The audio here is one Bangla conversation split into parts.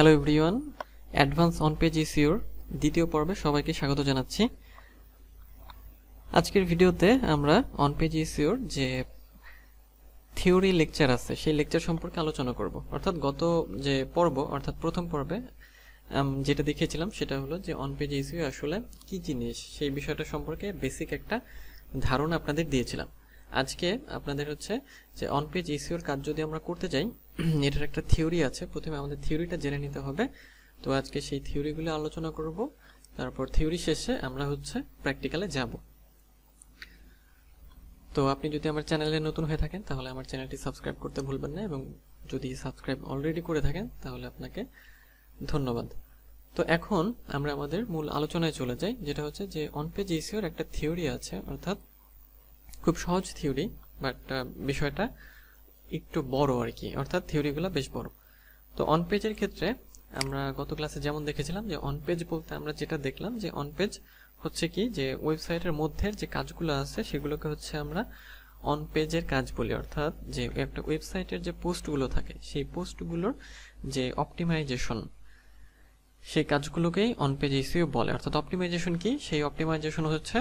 Hello everyone, advance on page এসইওর দ্বিতীয় পর্বে সবাইকে স্বাগত জানাচ্ছি। আজকের ভিডিওতে আমরা অন পেজ এসইওর যে থিওরি লেকচার আছে সেই লেকচার সম্পর্কে আলোচনা করব। অর্থাৎ গত যে পর্ব অর্থাৎ প্রথম পর্বে যেটা দেখিয়েছিলাম সেটা হলো যে অন পেজ এসইও আসলে কি জিনিস সেই বিষয়টা সম্পর্কে বেসিক একটা ধারণা আপনাদের দিয়েছিলাম। আজকে আপনাদের হচ্ছে যে অন পেজ এসইওর কাজ যদি আমরা করতে যাই এটার একটা থিওরি আছে, প্রথমে আমাদের থিওরিটা জেনে নিতে হবে। তো আজকে সেই থিওরিগুলো আলোচনা করব, তারপর থিওরি শেষে আমরা হচ্ছে প্র্যাকটিক্যালে যাব। তো আপনি যদি আমার চ্যানেলে নতুন হয়ে থাকেন তাহলে আমার চ্যানেলটি সাবস্ক্রাইব করতে ভুলবেন না, এবং যদি সাবস্ক্রাইব অলরেডি করে থাকেন তাহলে আপনাকে ধন্যবাদ। তো এখন আমরা আমাদের মূল আলোচনায় চলে যাই, যেটা হচ্ছে যে অন পেজ এসইওর একটা থিওরি আছে, অর্থাৎ খুব সহজ থিওরি, বাট বিষয়টা একটু বড় আর কি, অর্থাৎ থিওরিগুলো বেশ বড়। তো অন পেজের ক্ষেত্রে আমরা গত ক্লাসে যেমন দেখেছিলাম যে অন পেজ বলতে আমরা যেটা দেখলাম যে অন পেজ হচ্ছে কি, যে ওয়েবসাইটের মধ্যে যে কাজগুলো আছে সেগুলোকে হচ্ছে আমরা অন পেজের কাজ বলি। অর্থাৎ যে একটা ওয়েবসাইটের যে পোস্টগুলো থাকে সেই পোস্টগুলোর যে অপটিমাইজেশন, সেই কাজগুলোকেই অন পেজ এসইও বলে। অর্থাৎ অপটিমাইজেশন কি, সেই অপটিমাইজেশন হচ্ছে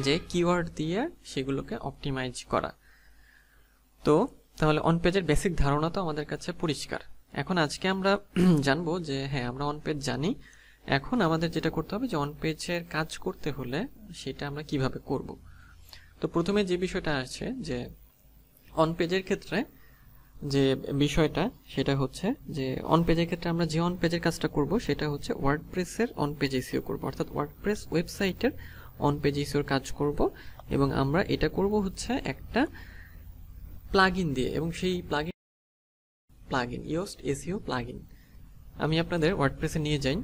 যে কিওয়ার্ড দিয়ে সেগুলোকে অপটিমাইজ করা। তো তাহলে অন পেজের বেসিক ধারণা তো আমাদের কাছে পরিষ্কার। এখন আজকে আমরা জানবো যে হ্যাঁ আমরা অন পেজ জানি, এখন আমাদের যেটা করতে হবে যে অন পেজের কাজ করতে হলে সেটা আমরা কিভাবে করব। তো প্রথমে যে বিষয়টা আছে যে অন পেজের ক্ষেত্রে যে বিষয়টা সেটা হচ্ছে যে অন পেজের ক্ষেত্রে আমরা যে অন পেজের কাজটা করব সেটা হচ্ছে ওয়ার্ডপ্রেসের অন পেজ এসইও করব, অর্থাৎ ওয়ার্ডপ্রেস ওয়েবসাইটের অন পেজ এসইওর কাজ করব, এবং আমরা এটা করব হচ্ছে একটা প্লাগইন দিয়ে, এবং সেই প্লাগইন ইয়োস্ট এসইও প্লাগইন আমি আপনাদের ওয়ার্ডপ্রেসে নিয়ে যাই।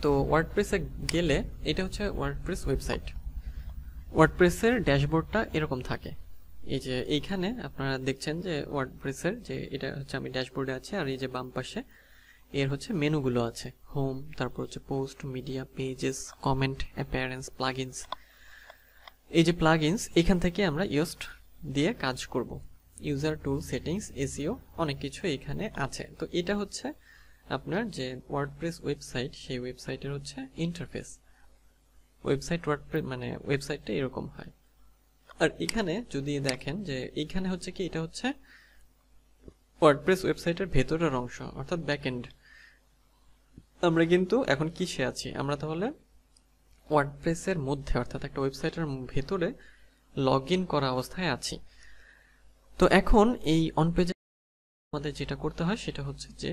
তো ওয়ার্ডপ্রেসে গেলে এটা হচ্ছে ওয়ার্ডপ্রেস ওয়েবসাইট। ওয়ার্ডপ্রেসের ড্যাশবোর্ডটা এরকম থাকে, এই যে এইখানে আপনারা দেখছেন যে ওয়ার্ডপ্রেসের যে এটা হচ্ছে আমি ড্যাশবোর্ডে আছে, আর এই যে বাম পাশে এর হচ্ছে মেনুগুলো আছে, হোম, তারপর হচ্ছে post, media, pages, comment, appearance, plugins. এই যে প্লাগইনস এখান থেকে আমরা ইয়োস্ট দিয়ে কাজ করব। ইউজার টুল, সেটিংস, এসইও অনেক কিছু এখানে আছে। তো এটা হচ্ছে আপনার যে ওয়ার্ডপ্রেস ওয়েবসাইট সেই ওয়েবসাইটের হচ্ছে ইন্টারফেস। ওয়েবসাইট ওয়ার্ডপ্রেস মানে ওয়েবসাইটটা এরকম হয়। আর এখানে যদি দেখেন যে এইখানে হচ্ছে কি, এটা হচ্ছে ওয়ার্ডপ্রেস ওয়েবসাইটের ভেতরের অংশ, অর্থাৎ ব্যাকএন্ড। আমরা কিন্তু এখন কিসে আছি, আমরা তাহলে ওয়ার্ডপ্রেসের মধ্যে অর্থাৎ একটা ওয়েবসাইটের ভেতরে লগ ইন করা অবস্থায় আছি। তো এখন এই অন পেজে আমাদের যেটা করতে হয় সেটা হচ্ছে যে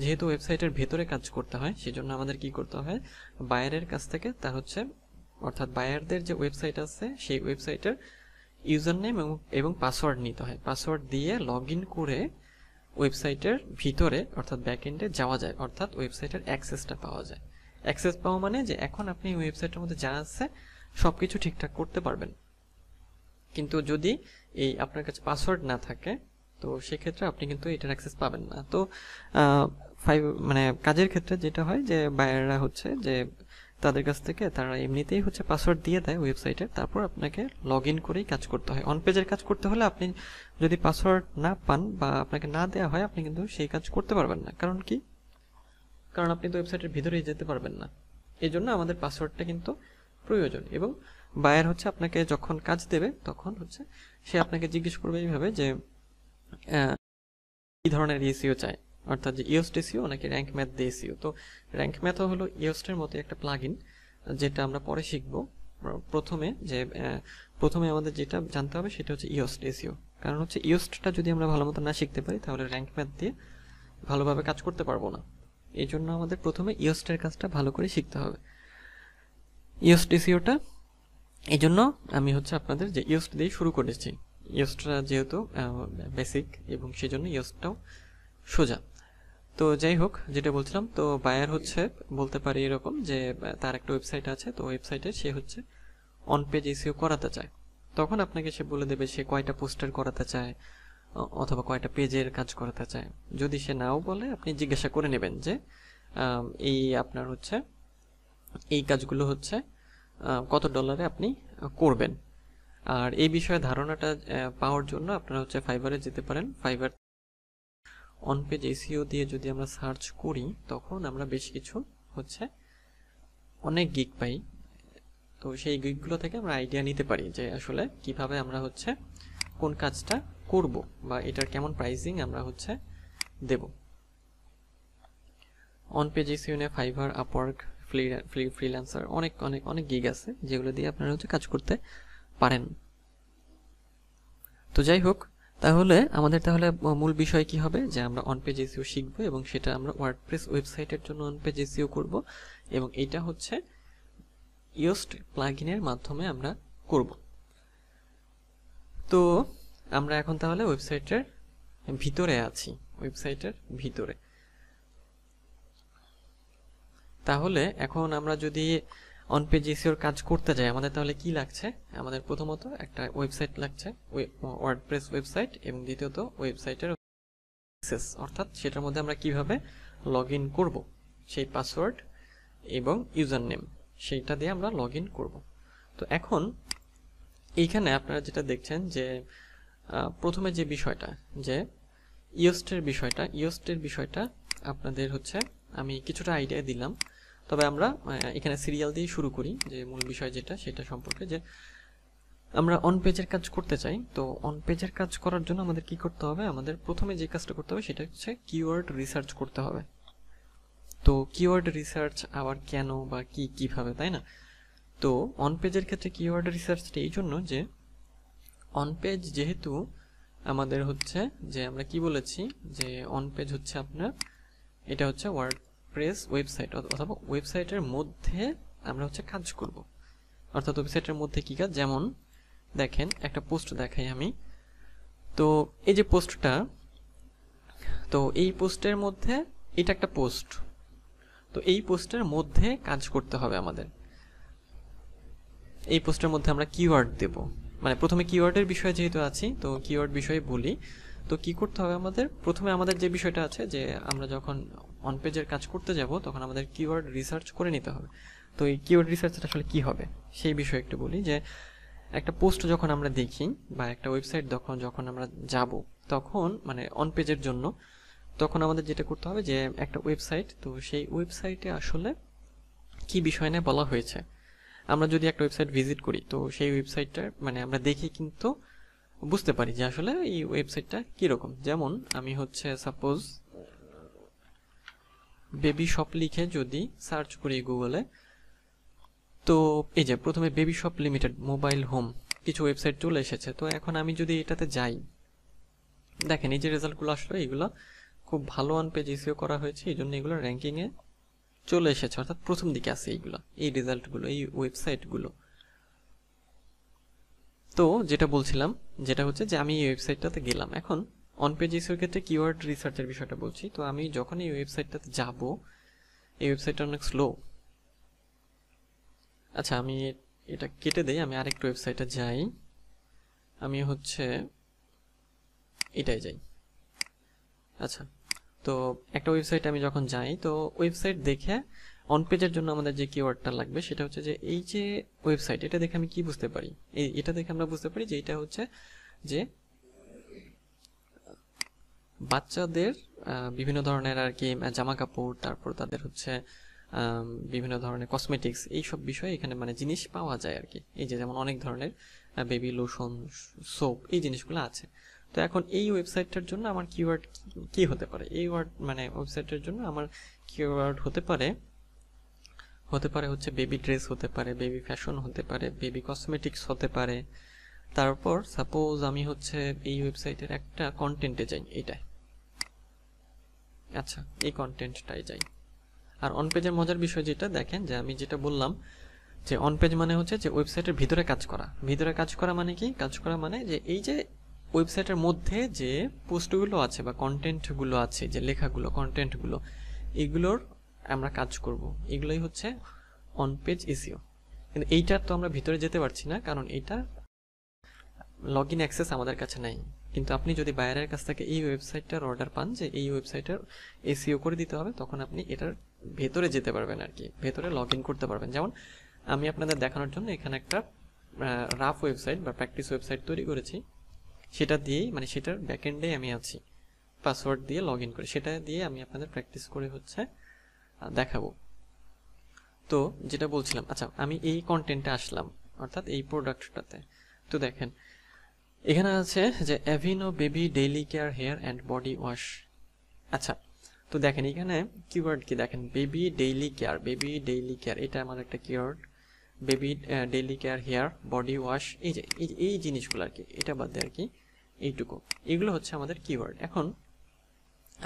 যেহেতু ওয়েবসাইটের ভেতরে কাজ করতে হয় সেজন্য আমাদের কি করতে হয়, বায়ারের কাছ থেকে তার হচ্ছে অর্থাৎ বায়ারদের যে ওয়েবসাইট আছে সেই ওয়েবসাইটের ইউজার নেম এবং পাসওয়ার্ড নিতে হয়। পাসওয়ার্ড দিয়ে লগ ইন করে ওয়েবসাইটের ভিতরে অর্থাৎ ব্যাকএন্ডে যাওয়া যায়, অর্থাৎ ওয়েবসাইটের অ্যাক্সেসটা পাওয়া যায়। অ্যাক্সেস পাওয়া মানে যে এখন আপনি ওয়েবসাইটের মধ্যে যা আছে সব কিছু ঠিকঠাক করতে পারবেন। কিন্তু যদি এই আপনার কাছে পাসওয়ার্ড না থাকে তো সেক্ষেত্রে আপনি কিন্তু এটার অ্যাক্সেস পাবেন না। তো মানে কাজের ক্ষেত্রে যেটা হয় যে বায়াররা হচ্ছে যে তাদের কাছ থেকে তারা এমনিতেই হচ্ছে পাসওয়ার্ড দিয়ে দেয় ওয়েবসাইটে, তারপর আপনাকে লগ ইন করেই কাজ করতে হয়। অন পেজের কাজ করতে হলে আপনি যদি পাসওয়ার্ড না পান বা আপনাকে না দেওয়া হয় আপনি কিন্তু সেই কাজ করতে পারবেন না। কারণ কি, কারণ আপনি তো ওয়েবসাইটের ভিতরেই যেতে পারবেন না। এই জন্য আমাদের পাসওয়ার্ডটা কিন্তু প্রয়োজন। এবং বায়ার হচ্ছে আপনাকে যখন কাজ দেবে তখন হচ্ছে সে আপনাকে জিজ্ঞেস করবে এইভাবে যে কি ধরনের এসইও চায়, অর্থাৎ যে ইয়োস্ট এসইও নাকি র্যাঙ্ক ম্যাথ দিয়ে এসইও। তো র্যাঙ্ক ম্যাথও হলো ইয়োস্টের মতো একটা প্লাগইন, যেটা আমরা পরে শিখব। প্রথমে আমাদের যেটা জানতে হবে সেটা হচ্ছে ইয়োস্ট এসইও। কারণ হচ্ছে ইয়োস্টটা যদি আমরা ভালো মতো না শিখতে পারি তাহলে র্যাঙ্ক ম্যাথ দিয়ে ভালোভাবে কাজ করতে পারবো না। এই জন্য আমাদের প্রথমে ইয়োস্টের কাজটা ভালো করে শিখতে হবে। ইয়োস্ট এসইওটা এই জন্য আমি হচ্ছে আপনাদের যে ইয়োস্ট দিয়ে শুরু করেছি। ইয়োস্টটা যেহেতু বেসিক এবং সেজন্য ইয়োস্টটাও সোজা। তো যাই হোক, যেটা বলছিলাম, তো বায়ার হচ্ছে বলতে পারি এরকম যে তার একটা ওয়েবসাইট আছে, তো ওয়েবসাইটে সে হচ্ছে অন পেজ এসইও করাতে চায়। তখন আপনাকে সে বলে দেবে সে কয়টা পোস্টার করাতে চায় অথবা কয়টা পেজের কাজ করাতে চায়। যদি সে নাও বলে আপনি জিজ্ঞাসা করে নেবেন যে এই আপনার হচ্ছে এই কাজগুলো হচ্ছে কত ডলারে আপনি করবেন। আর এই বিষয়ে ধারণাটা পাওয়ার জন্য আপনারা হচ্ছে ফাইবারে যেতে পারেন। ফাইবার অন পেজ এসইও দিয়ে যদি আমরা সার্চ করি তখন আমরা বেশ কিছু হচ্ছে অনেক গিগ পাই। তো সেই গিগগুলো থেকে আমরা আইডিয়া নিতে পারি যে আসলে কিভাবে আমরা হচ্ছে কোন কাজটা করব বা এটার কেমন প্রাইসিং আমরা হচ্ছে দেব। অন পেজ এসইও নিয়ে ফাইবার, আপওয়ার্ক, ফ্রিল্যান্সার অনেক অনেক অনেক গিগ আছে যেগুলো দিয়ে আপনারা হচ্ছে কাজ করতে পারেন। তো যাই হোক, তাহলে আমাদের মূল বিষয় কি হবে যে আমরা অন পেজ এসইও শিখব এবং সেটা আমরা ওয়ার্ডপ্রেস ওয়েবসাইটের জন্য অন পেজ এসইও করব এবং এটা হচ্ছে ইয়োস্ট প্লাগইনের মাধ্যমে আমরা করব। তো আমরা এখন তাহলে ওয়েবসাইটের ভিতরে আছি, ওয়েবসাইটের ভিতরে। তাহলে এখন আমরা যদি অন পেজ এসইওর কাজ করতে যাই আমাদের তাহলে কি লাগছে? আমাদের প্রথমত একটা ওয়েবসাইট লাগছে, ওয়ার্ডপ্রেস ওয়েবসাইট, এবং দ্বিতীয়ত ওয়েবসাইটের অ্যাক্সেস, অর্থাৎ সেটার মধ্যে আমরা কিভাবে লগ ইন করব, সেই পাসওয়ার্ড এবং ইউজার নেম সেইটা দিয়ে আমরা লগ ইন করব। তো এখন এইখানে আপনারা যেটা দেখছেন যে প্রথমে যে বিষয়টা যে ইয়োস্টের বিষয়টা আপনাদের হচ্ছে আমি কিছুটা আইডিয়া দিলাম, তবে আমরা এখানে সিরিয়াল দিয়ে শুরু করি যে মূল বিষয় যেটা সেটা সম্পর্কে, যে আমরা অন পেজের কাজ করতে চাই। তো অন পেজের কাজ করার জন্য আমাদের কি করতে হবে? আমাদের প্রথমে যে কাজটা করতে হবে সেটা হচ্ছে কিওয়ার্ড রিসার্চ করতে হবে। তো কিওয়ার্ড রিসার্চ আবার কেন বা কিভাবে, তাই না? তো অন পেজের ক্ষেত্রে কিওয়ার্ড রিসার্চটা এই জন্য যে অন পেজ যেহেতু আমাদের হচ্ছে যে আমরা কি বলেছি যে অন পেজ হচ্ছে আপনার এটা হচ্ছে ওয়ার্ডপ্রেস ওয়েবসাইট অথবা ওয়েবসাইটের মধ্যে আমরা হচ্ছে কাজ করব। অর্থাৎ ওয়েবসাইটের মধ্যে কি কাজ, যেমন দেখেন একটা পোস্ট দেখাই আমি। তো এই যে পোস্টটা, তো এই পোস্টের মধ্যে এটা একটা পোস্ট, তো এই পোস্টের মধ্যে কাজ করতে হবে আমাদের। এই পোস্টের মধ্যে আমরা কিওয়ার্ড দেব, মানে প্রথমে কিওয়ার্ডের বিষয়ে যেহেতু আছি তো কিওয়ার্ড বিষয়ে বলি। তো কি করতে হবে আমাদের? প্রথমে আমাদের যে বিষয়টা আছে যে আমরা যখন অন পেজের কাজ করতে যাব তখন আমাদের কিওয়ার্ড রিসার্চ করে নিতে হবে। তো এই কিওয়ার্ড রিসার্চটা আসলে কি হবে সেই বিষয়ে একটু বলি। যে একটা পোস্ট যখন আমরা দেখি বা একটা ওয়েবসাইট যখন আমরা যাব তখন মানে অন পেজের জন্য, তখন আমাদের যেটা করতে হবে যে একটা ওয়েবসাইট, তো সেই ওয়েবসাইটে আসলে কি বিষয় নিয়ে বলা হয়েছে। আমরা যদি একটা ওয়েবসাইট ভিজিট করি তো সেই ওয়েবসাইটটা মানে আমরা দেখি কিন্তু বুঝতে পারি যে আসলে এই ওয়েবসাইটটা কীরকম। যেমন আমি হচ্ছে সাপোজ বেবি শপ লিখে যদি সার্চ করি গুগলে, তো এই যে প্রথমে baby shop limited mobile home কিছু ওয়েবসাইট চলে এসেছে। তো এখন আমি যদি এটাতে যাই, দেখেন এই যে রেজাল্টগুলো আসলে এগুলো খুব ভালো অন পেজ এসইও করা হয়েছে, এই জন্য এগুলো র্যাঙ্কিংয়ে চলে এসেছে, অর্থাৎ প্রথম দিকে আছে এইগুলো, এই রেজাল্টগুলো, এই ওয়েবসাইটগুলো। তো যেটা বলছিলাম যেটা হচ্ছে যে আমি এই ওয়েবসাইটটাতে গেলাম। এখন অন পেজ এসইওর ক্ষেত্রে কিওয়ার্ড রিসার্চের বিষয়টা বলছি। তো আমি যখন এই ওয়েবসাইটটাতে যাব, এই ওয়েবসাইটটা অনেক স্লো। আচ্ছা আমি এটা কেটে দেই, আমি আরেকটা ওয়েবসাইটে যাই, আমি হচ্ছে এটাই যাই। আচ্ছা, তো একটা ওয়েবসাইটে আমি যখন যাই তো ওয়েবসাইট দেখে অন পেজের জন্য আমাদের যে কিওয়ার্ডটা লাগবে সেটা হচ্ছে যে এই যে ওয়েবসাইট, এটা দেখে আমি কি বুঝতে পারি? এটা দেখে আমরা বুঝতে পারি যে এটা হচ্ছে যে বাচ্চাদের বিভিন্ন ধরনের আর কি জামা কাপড়, তারপর তাদের হচ্ছে বিভিন্ন ধরনের কসমেটিক্স, এইসব বিষয়ে এখানে মানে জিনিস পাওয়া যায় আর কি। এই যে যেমন অনেক ধরনের বেবি লোশন, সোপ, এই জিনিসগুলো আছে। তো এখন এই ওয়েবসাইটটার জন্য আমার কিওয়ার্ড কি হতে পারে? এই মানে ওয়েবসাইটের জন্য আমার কিওয়ার্ড হতে পারে হচ্ছে বেবি ড্রেস হতে পারে, বেবি ফ্যাশন হতে পারে, বেবি কসমেটিক্স হতে পারে। তারপর সাপোজ আমি হচ্ছে এই ওয়েবসাইটের একটা কন্টেন্টে যাই, এইটাই, আচ্ছা এই কন্টেন্টটাই যাই। আর অন পেজের মজার বিষয় যেটা দেখেন যে আমি যেটা বললাম যে অন পেজ মানে হচ্ছে যে ওয়েবসাইটের ভিতরে কাজ করা। ভিতরে কাজ করা মানে কি? কাজ করা মানে যে এই যে ওয়েবসাইটের মধ্যে যে পোস্টগুলো আছে বা কন্টেন্টগুলো আছে, যে লেখাগুলো, কন্টেন্টগুলো, এগুলোর আমরা কাজ করব। এগুলোই হচ্ছে অন পেজ এসইও। কিন্তু এইটার তো আমরা ভিতরে যেতে পারছি না, কারণ এটা লগ ইন অ্যাক্সেস আমাদের কাছে নাই। কিন্তু আপনি যদি বায়ারের কাছ থেকে এই ওয়েবসাইটটার অর্ডার পান যে এই ওয়েবসাইটের এসইও করে দিতে হবে, তখন আপনি এটার ভেতরে যেতে পারবেন আর কি, ভেতরে লগ ইন করতে পারবেন। যেমন আমি আপনাদের দেখানোর জন্য এখানে একটা রাফ ওয়েবসাইট বা প্র্যাকটিস ওয়েবসাইট তৈরি করেছি, সেটা দিয়েই মানে সেটার ব্যাকএন্ডে আমি আছি। পাসওয়ার্ড দিয়ে লগ ইন করি, সেটা দিয়ে আমি আপনাদের প্র্যাকটিস করে হচ্ছে দেখাবো। তো যেটা বলছিলাম, আচ্ছা আমি এই কন্টেন্টে আসলাম, অর্থাৎ এই প্রোডাক্টটাতে। তো দেখেন এখানে আছে যে Aveeno baby daily care hair and body wash. আচ্ছা, তো দেখেন এখানে কিওয়ার্ড কি দেখেন, বেবি ডেইলি কেয়ার, এটা আমার একটা keyword. Baby daily care hair body wash, এই যে এই জিনিসগুলো আর কি, এটা বাদ দিয়ে আর কি এইটুকু, এগুলো হচ্ছে আমাদের কিওয়ার্ড। এখন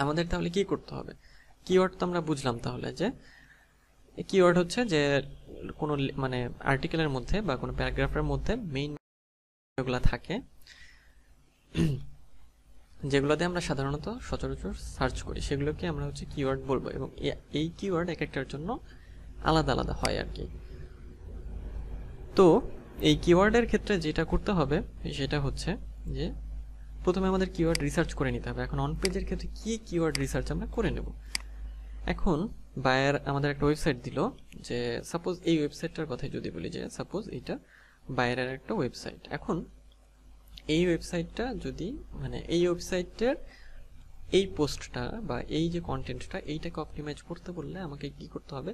আমাদের তাহলে কি করতে হবে? কিওয়ার্ড তো আমরা বুঝলাম, তাহলে যে কিওয়ার্ড হচ্ছে যে কোনো মানে আর্টিকেলের মধ্যে বা কোনো প্যারাগ্রাফের মধ্যে মেইন যেগুলো থাকে, যেগুলোতে আমরা সাধারণত সচরাচর সার্চ করি, সেগুলোকে আমরা হচ্ছে কিওয়ার্ড বলবো। এবং এই কিওয়ার্ড এক একটার জন্য আলাদা আলাদা হয় আর কি। তো এই কিওয়ার্ডের ক্ষেত্রে যেটা করতে হবে সেটা হচ্ছে যে প্রথমে আমাদের কিওয়ার্ড রিসার্চ করে নিতে হবে। এখন অন পেজের ক্ষেত্রে কি কিওয়ার্ড রিসার্চ আমরা করে নেব। এখন বায়ার আমাদের একটা ওয়েবসাইট দিল, যে সাপোজ এই ওয়েবসাইটটার কথাই যদি বলি, যে সাপোজ এটা বায়ারের একটা ওয়েবসাইট। এখন এই ওয়েবসাইটটা যদি মানে এই ওয়েবসাইটের এই পোস্টটা বা এই যে কন্টেন্টটা, এইটাকে অপটিমাইজ করতে বললে আমাকে কি করতে হবে?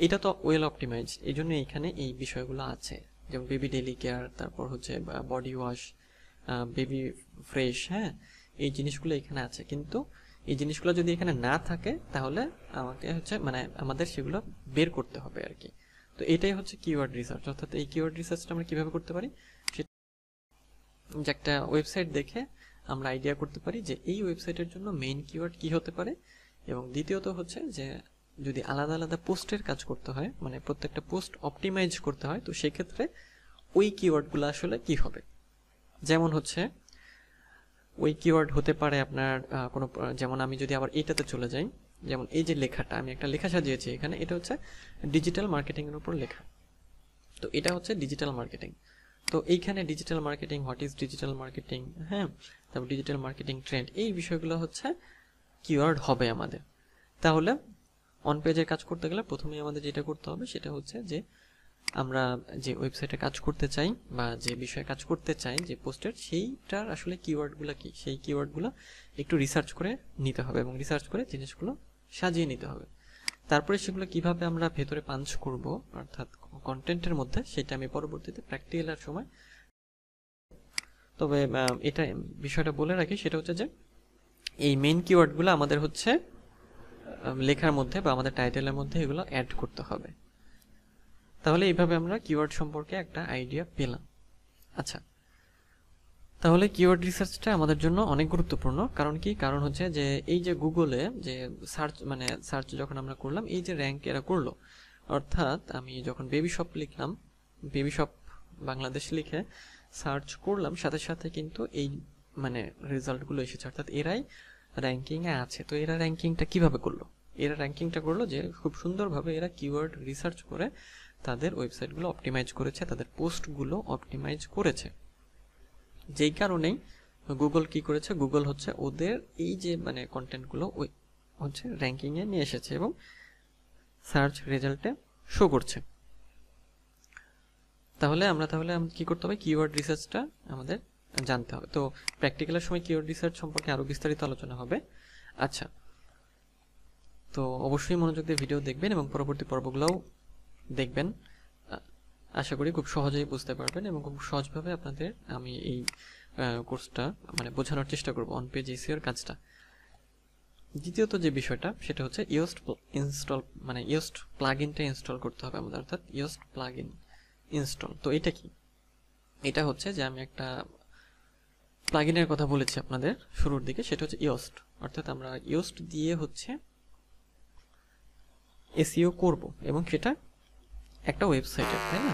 এটা তো ওয়েল অপটিমাইজ, এই জন্য এইখানে এই বিষয়গুলো আছে, যেমন বেবি ডেইলি কেয়ার, তারপর হচ্ছে বডি ওয়াশ, বেবি ফ্রেশ, হ্যাঁ, এই জিনিসগুলো এখানে আছে। কিন্তু এই জিনিসগুলো যদি এখানে না থাকে তাহলে আমাকে হচ্ছে মানে আমাদের সেগুলো বের করতে হবে আর কি। তো এটাই হচ্ছে কিওয়ার্ড রিসার্চ। অর্থাৎ এই কিওয়ার্ড রিসার্চটা আমরা কিভাবে করতে পারি, যে একটা ওয়েবসাইট দেখে আমরা আইডিয়া করতে পারি যে এই ওয়েবসাইটের জন্য মেইন কিওয়ার্ড কি হতে পারে। এবং দ্বিতীয়ত হচ্ছে যে যদি আলাদা আলাদা পোস্টের কাজ করতে হয়, মানে প্রত্যেকটা পোস্ট অপটিমাইজ করতে হয়, তো সেক্ষেত্রে ওই কিওয়ার্ডগুলো আসলে কি হবে। যেমন হচ্ছে ওই কিওয়ার্ড হতে পারে আপনার কোনো, যেমন আমি যদি আবার এটাতে চলে যাই, যেমন এই যে লেখাটা, আমি একটা লেখা সাজিয়েছি এখানে, এটা হচ্ছে ডিজিটাল মার্কেটিংয়ের উপর লেখা। তো এটা হচ্ছে ডিজিটাল মার্কেটিং। তো এইখানে digital marketing, what is digital marketing, হ্যাঁ, তারপর ডিজিটাল মার্কেটিং ট্রেন্ড, এই বিষয়গুলো হচ্ছে কিওয়ার্ড হবে আমাদের। তাহলে অন পেজের কাজ করতে গেলে প্রথমেই আমাদের যেটা করতে হবে সেটা হচ্ছে যে আমরা যে ওয়েবসাইটে কাজ করতে চাই বা যে বিষয়ে কাজ করতে চাই, যে পোস্টের, সেইটার আসলে কিওয়ার্ডগুলো কি, সেই কিওয়ার্ডগুলো একটু রিসার্চ করে নিতে হবে এবং রিসার্চ করে জিনিসগুলো সাজিয়ে নিতে হবে। তারপরে সেগুলো কিভাবে আমরা ভেতরে পাঞ্চ করব, অর্থাৎ কন্টেন্টের মধ্যে, সেটা আমি পরবর্তীতে প্র্যাকটিক্যালের সময়। তবে এটা বিষয়টা বলে রাখি, সেটা হচ্ছে যে এই মেইন কিওয়ার্ডগুলো আমাদের হচ্ছে লেখার মধ্যে বা আমাদের টাইটেলের মধ্যে এগুলো অ্যাড করতে হবে। তাহলে এইভাবে আমরা কিওয়ার্ড সম্পর্কে একটা আইডিয়া পেলাম। আচ্ছা, তাহলে কিওয়ার্ড রিসার্চটা আমাদের জন্য অনেক গুরুত্বপূর্ণ। কারণ কি? কারণ হচ্ছে যে এই যে গুগলে যে সার্চ যখন আমরা করলাম, এই যে র্যাঙ্ক এরা করলো, অর্থাৎ আমি যখন বেবি শপ লিখলাম, বেবি শপ বাংলাদেশ লিখে সার্চ করলাম, সাথে সাথে কিন্তু এই মানে রেজাল্টগুলো এসেছে, অর্থাৎ এরাই র্যাঙ্কিংয়ে আছে। তো এরা র্যাঙ্কিংটা কিভাবে করলো? এরা র্যাঙ্কিংটা করলো যে খুব সুন্দরভাবে এরা কিওয়ার্ড রিসার্চ করে তাদের ওয়েবসাইটগুলো অপটিমাইজ করেছে, তাদের পোস্টগুলো অপটিমাইজ করেছে। যেই কারণেই গুগল কি করেছে, গুগল হচ্ছে ওদের এই যে মানে কন্টেন্টগুলো ওই হচ্ছে র্যাঙ্কিংয়ে নিয়ে এসেছে এবং সার্চ রেজাল্টে শো করছে। তাহলে আমরা কি করতে হবে? কিওয়ার্ড রিসার্চটা আমাদের জানতে হবে। তো প্র্যাকটিক্যালের সময় কিওয়ার্ড রিসার্চ সম্পর্কে আরও বিস্তারিত আলোচনা হবে। আচ্ছা, তো অবশ্যই মনোযোগ দিয়ে ভিডিও দেখবেন এবং পরবর্তী পর্বগুলোও দেখবেন। আশা করি খুব সহজেই বুঝতে পারবেন এবং খুব সহজভাবে আপনাদের আমি এই কোর্সটা মানে বোঝানোর চেষ্টা করব, অন পেজ এসইওর কাজটা। দ্বিতীয়ত যে বিষয়টা সেটা হচ্ছে ইয়োস্ট প্লাগইনটা ইনস্টল করতে হবে আমাদের, অর্থাৎ ইয়োস্ট প্লাগইন ইনস্টল। তো এটা কি? এটা হচ্ছে যে আমি একটা প্লাগইনের কথা বলেছি আপনাদের শুরুর দিকে, সেটা হচ্ছে ইয়োস্ট। অর্থাৎ আমরা ইয়োস্ট দিয়ে হচ্ছে এসইও করব এবং সেটা একটা ওয়েবসাইটে, তাই না?